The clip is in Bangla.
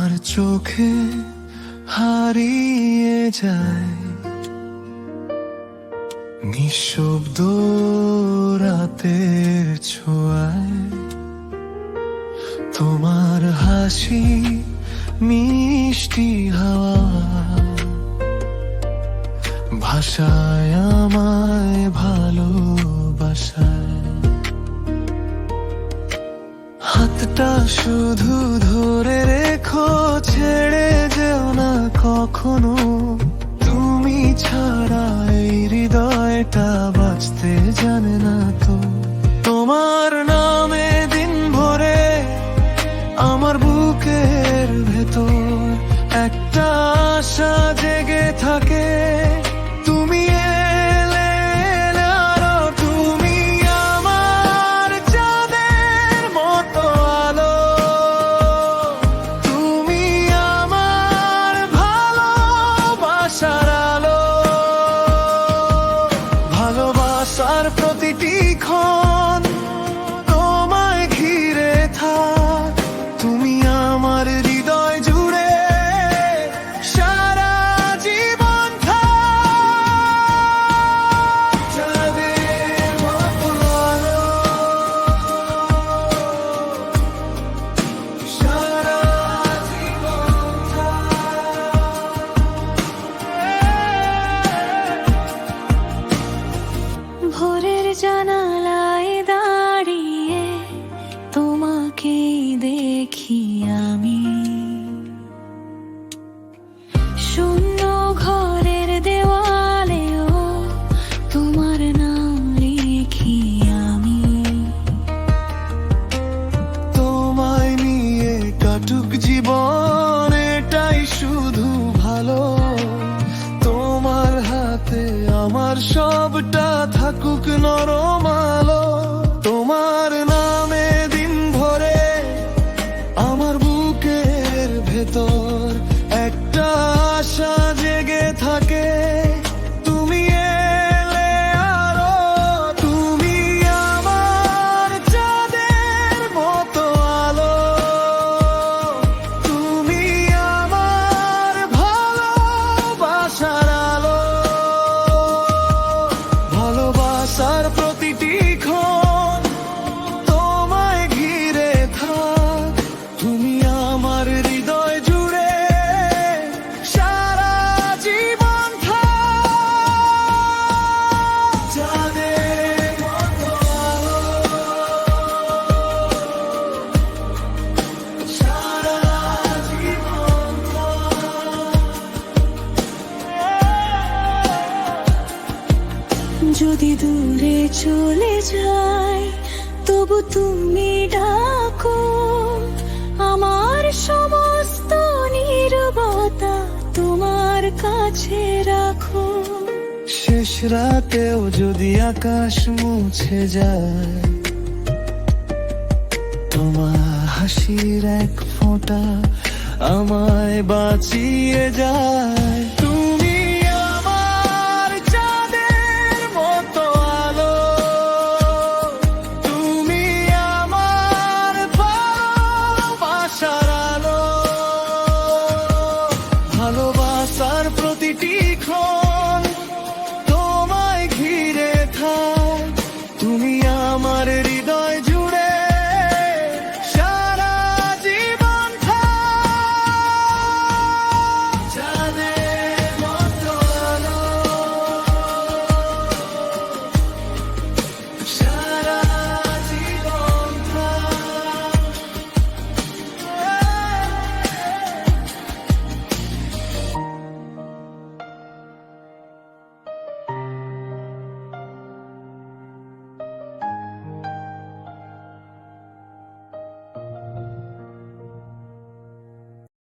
তোমার চোখে হারিয়ে যায় নিঃশব্দ রাতের ছোঁয়ায়। তোমার হাসি মিষ্টি হাওয়া ভাষায় আমায় ভালোবাসায়। হাতটা শুধু ধরে রেখো, ছেড়ে যেও না কখনো। তুমি ছাড়া এই হৃদয়টা বাঁচতে জানে না তো। তোমার নামে দিন ভরে আমার বুকের ভেতর একটা আশা জেগে থাকে। তুমি এলে আরো, তুমি আমার চাঁদের মতো আলো। তুমি আমার ভালোবাসার আলো। ভালোবাসার প্রতিটি ক্ষণ তোমায় ঘিরে থাক। তুমি আমার হৃদয় জুড়ে সারা জীবন থাক। চাঁদের মতো আলো, সারা জীবন ভোরের জানালায় দাঁড়িয়ে তোমাকেই দেখি আমি। শূন্য ঘরের দেওয়ালেও তোমার নাম লিখি আমি। তোমায় নিয়ে কাটুক জীবন, এটাই শুধু ভালো। তোমার হাতে আমার সবটা থাকুক নরম আলো। তোমার নামে দিন ভরে আমার বুকের ভেতর একটা আশা জেগে থাকে। তুমি এলে আরো, তুমি আমার চাঁদের মতো আলো। তুমি আমার ভালোবাসার আলো। ভালোবাসার প্রতিটি ক্ষণ তোমায় ঘিরে থাক। তুমি আমার হৃদয় জুড়ে সারা জীবন থাক। চাঁদের মতো আলো, সারা জীবন যদি দূরে চলে যাই তবু তুমি ডাকো। আমার সমস্ত নীরবতা তোমার কাছে রাখো। শেষ রাতেও যদি আকাশ মুছে যায়, তোমার হাসির এক ফোঁটা আমায় বাঁচিয়ে যায়।